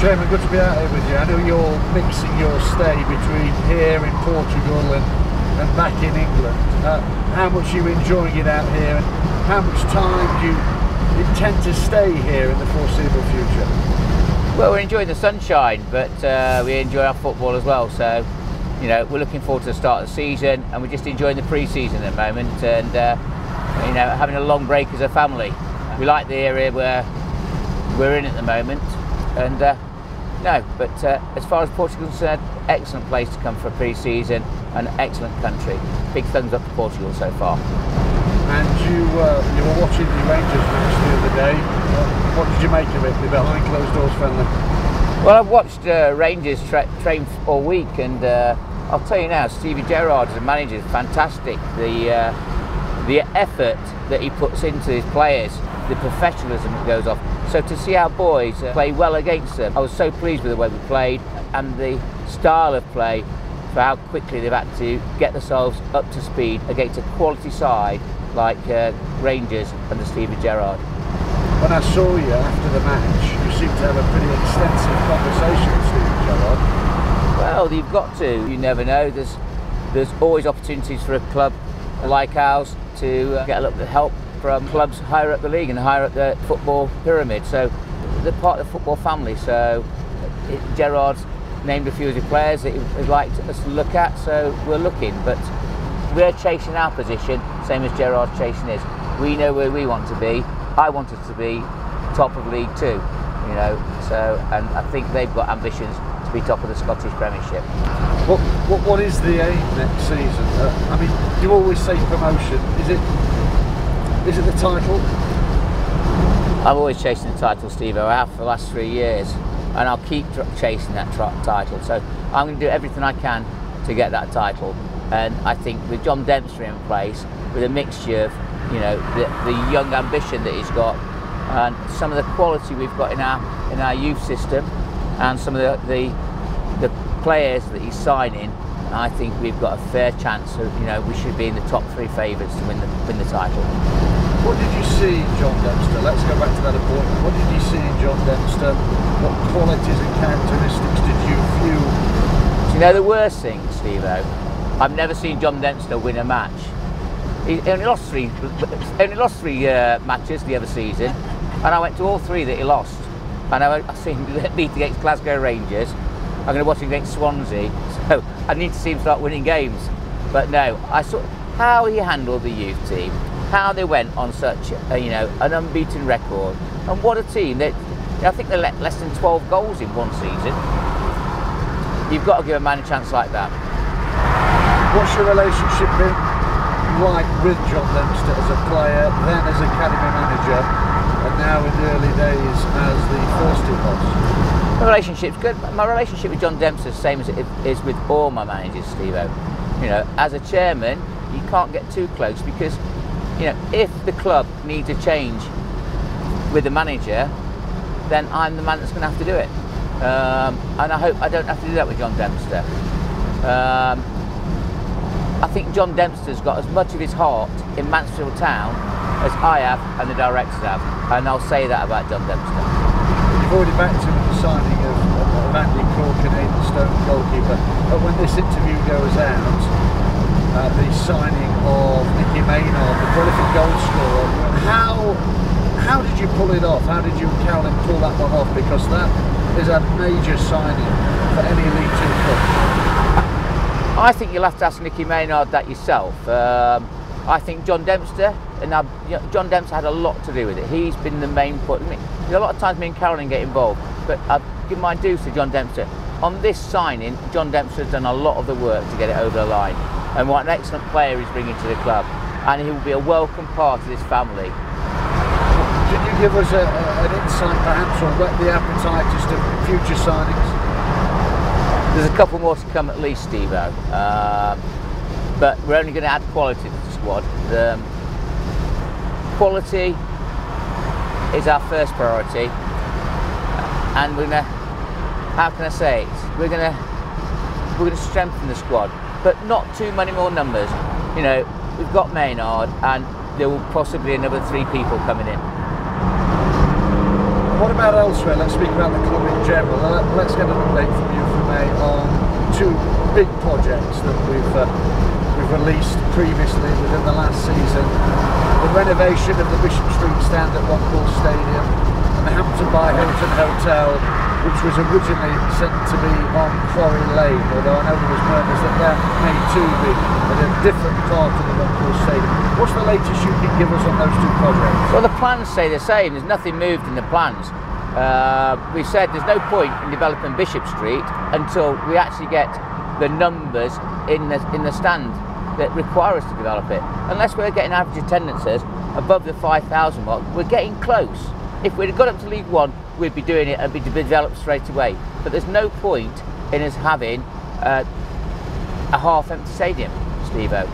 Chairman, good to be out here with you. I know you're mixing your stay between here in Portugal and back in England. How much are you enjoying it out here, and how much time do you intend to stay here in the foreseeable future? Well, we're enjoying the sunshine, but we enjoy our football as well. So, you know, we're looking forward to the start of the season, and we're just enjoying the pre-season at the moment, and you know, having a long break as a family. We like the area where we're in at the moment, and as far as Portugal's concerned, excellent place to come for a pre-season, an excellent country. Big thumbs up to Portugal so far. And you were watching the Rangers match the other day. What did you make of it, the behind closed doors friendly? Well, I've watched Rangers train all week, and I'll tell you now, Stevie Gerrard as a manager is fantastic. The effort that he puts into his players, the professionalism that goes off. So to see our boys play well against them, I was so pleased with the way we played and the style of play, for how quickly they've had to get themselves up to speed against a quality side like Rangers under Stevie Gerrard. When I saw you after the match, you seemed to have a pretty extensive conversation with Stevie Gerrard. Well, you've got to. You never know. There's always opportunities for a club like ours to get a little bit of help from clubs higher up the league and higher up the football pyramid. So they're part of the football family. So Gerrard's named a few of the players that he'd like us to look at. So we're looking, but we're chasing our position, same as Gerrard's chasing his. We know where we want to be. I want us to be top of League Two, you know. So, and I think they've got ambitions to be top of the Scottish Premiership. What is the aim next season? I mean, you always say promotion. Is it the title? I'm always chasing the title, Steve. I have for the last 3 years, and I'll keep chasing that title. So I'm going to do everything I can to get that title. And I think with John Dempster in place, with a mixture of, you know, the young ambition that he's got, and some of the quality we've got in our youth system, and some of the players that he's signing, I think we've got a fair chance of, you know, we should be in the top 3 favourites to win the title. What did you see in John Dempster? Let's go back to that appointment. What did you see in John Dempster? What qualities and characteristics did you view? So, you know, the worst thing, Steve-o, I've never seen John Dempster win a match. He only lost three matches the other season, and I went to all 3 that he lost. And I've seen him beat against Glasgow Rangers. I'm going to watch him against Swansea, so I need to see him start winning games. But no, I saw how he handled the youth team, how they went on such you know, an unbeaten record, and what a team. I think they let less than 12 goals in one season. You've got to give a man a chance like that. What's your relationship been like with John Dempster as a player, then as academy manager, and now in the early days as the first team boss? My relationship's good. My relationship with John Dempster is the same as it is with all my managers, Steve-o. You know, as a chairman, you can't get too close, because, you know, if the club needs a change with the manager, then I'm the man that's going to have to do it. And I hope I don't have to do that with John Dempster. I think John Dempster's got as much of his heart in Mansfield Town as I have and the directors have, and I'll say that about John Dempster. You've already backed him with the signing of Andy Cork and Aidan Stone, goalkeeper, but when this interview goes out, the signing of Nicky Maynard, the prolific goal scorer, how did you pull it off? How did you and Carolyn pull that one off? Because that is a major signing for any League Two club. I think you'll have to ask Nicky Maynard that yourself. I think John Dempster, and John Dempster had a lot to do with it. He's been the main point. I mean, a lot of times me and Carolyn get involved, but I've given my dues to John Dempster. On this signing, John Dempster's done a lot of the work to get it over the line, and what an excellent player he's bringing to the club, and he will be a welcome part of this family. Can you give us an insight perhaps, or whet the appetite as to future signings? There's a couple more to come at least, Steve-o, but we're only going to add quality to the squad. Quality is our first priority, and we're going to, how can I say it, we're going to strengthen the squad, but not too many more numbers. You know, we've got Maynard, and there will possibly another 3 people coming in. What about elsewhere? Let's speak about the club in general. Let's get an update from you, from May, on two big projects that we've released previously within the last season. The renovation of the Bishop Street stand at Portugal Stadium, and the Hampton by Hilton Hotel, which was originally sent to be on Quarry Lane, although I know there was murmurs that that may too be at a different part of the Portugal Stadium. What's the latest you can give us on those two projects? Well, the plans stay the same. There's nothing moved in the plans. We said there's no point in developing Bishop Street until we actually get the numbers in the stand that require us to develop it. Unless we're getting average attendances above the 5,000 mark, we're getting close. If we'd have got up to League One, we'd be doing it and be developed straight away. But there's no point in us having a half-empty stadium, Steve-O.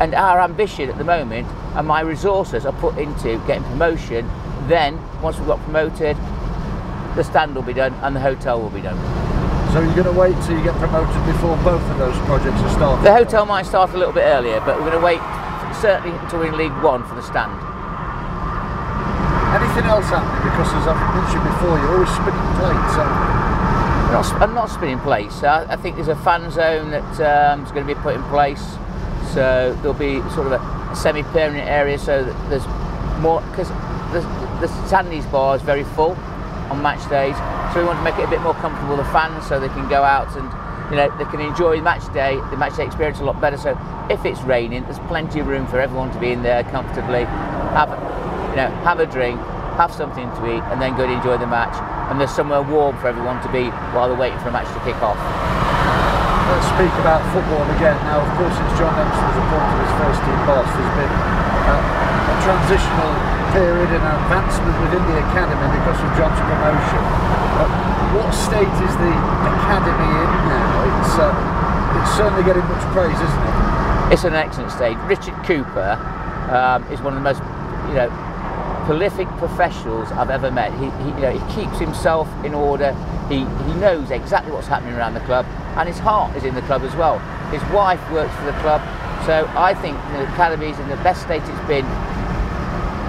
And our ambition at the moment and my resources are put into getting promotion. Then, once we've got promoted, the stand will be done and the hotel will be done. So you're going to wait till you get promoted before both of those projects are started? The hotel might start a little bit earlier, but we're going to wait certainly until we're in League One for the stand. Anything else happening? Because as I've mentioned before, you're always spinning plates. I'm not spinning plates. I think there's a fan zone that is going to be put in place. So there'll be sort of a semi-permanent area, so that there's more, because the Sandy's bar is very full on match days. So we want to make it a bit more comfortable for the fans, so they can go out and they can enjoy the match day experience a lot better. So if it's raining, there's plenty of room for everyone to be in there comfortably, have a drink, have something to eat, and then go and enjoy the match. And there's somewhere warm for everyone to be while they're waiting for a match to kick off. Let's speak about football again. Now, of course, since John Radford was appointed as first team boss, there's been a transitional period and an advancement within the academy because of John's promotion. What state is the academy in now? It's certainly getting much praise, isn't it? It's an excellent state. Richard Cooper is one of the most prolific professionals I've ever met. He keeps himself in order. He knows exactly what's happening around the club, and his heart is in the club as well. His wife works for the club, so I think the academy is in the best state it's been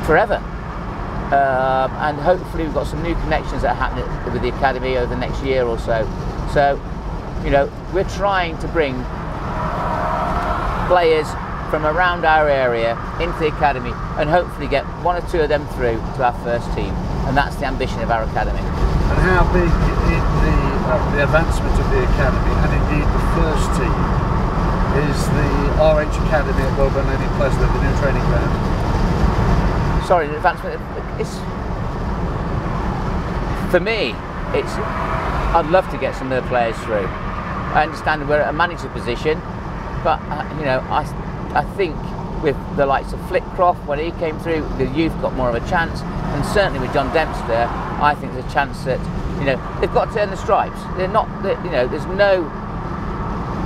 forever. And hopefully we've got some new connections that are happening with the academy over the next year or so. So, we're trying to bring players from around our area into the academy and hopefully get one or two of them through to our first team. And that's the ambition of our academy. And how big in the advancement of the academy, and indeed the first team, is the RH Academy at Woburn Lane in Pleasant, the new training ground? Sorry, the advancement, for me, I'd love to get some of the players through. I understand we're at a manager position, but I think with the likes of Flitcroft, when he came through, the youth got more of a chance, and certainly with John Dempster, I think there's a chance that they've got to earn the stripes. They're not, there's no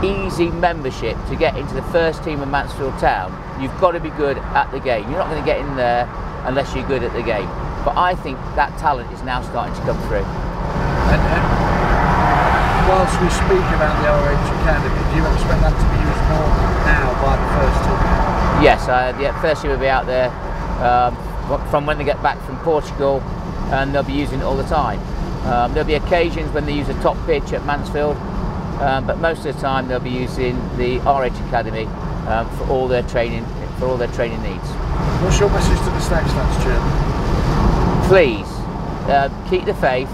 easy membership to get into the first team of Mansfield Town. You've got to be good at the game. You're not going to get in there unless you're good at the game. But I think that talent is now starting to come through. And whilst we speak about the RH Academy, do you expect that to be used more now by the first team? Yes, the first team will be out there from when they get back from Portugal, and they'll be using it all the time. There'll be occasions when they use a top pitch at Mansfield, but most of the time they'll be using the RH Academy for all their training needs. What's your message to the Stags fans, Chairman? Please keep the faith.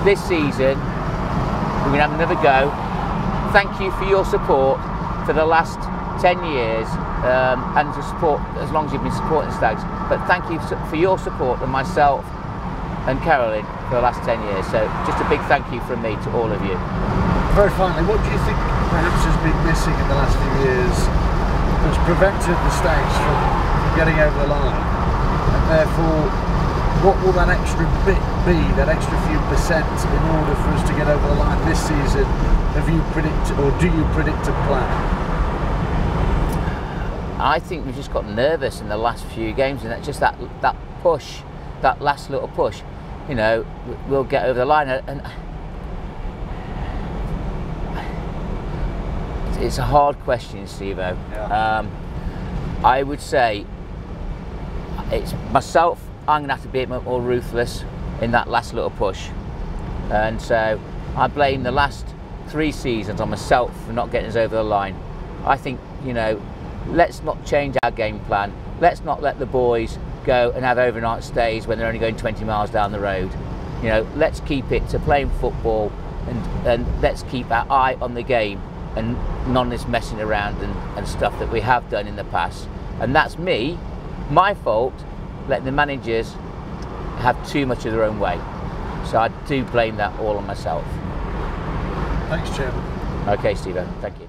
This season we're going to have another go. Thank you for your support for the last 10 years and to support as long as you've been supporting Stags. But thank you for your support and myself and Carolyn for the last 10 years. So just a big thank you from me to all of you. Very finally, what do you think perhaps has been missing in the last few years that's prevented the Stags from getting over the line? And therefore, what will that extra bit be, that extra few percent, in order for us to get over the line this season? Have you predicted, or do you predict a plan? I think we've just got nervous in the last few games, and that's just that push, that last little push. We'll get over the line, and it's a hard question, Steve-O. Yeah. I would say it's myself. I'm going to have to be a bit more ruthless. in that last little push. And so I blame the last 3 seasons on myself for not getting us over the line. I think, you know, let's not change our game plan. Let's not let the boys go and have overnight stays when they're only going 20 miles down the road. You know, let's keep it to playing football, and let's keep our eye on the game and none of this messing around and stuff that we have done in the past. And that's my fault, letting the managers have too much of their own way. So I do blame that all on myself. Thanks, Chairman. Okay, Stephen, thank you.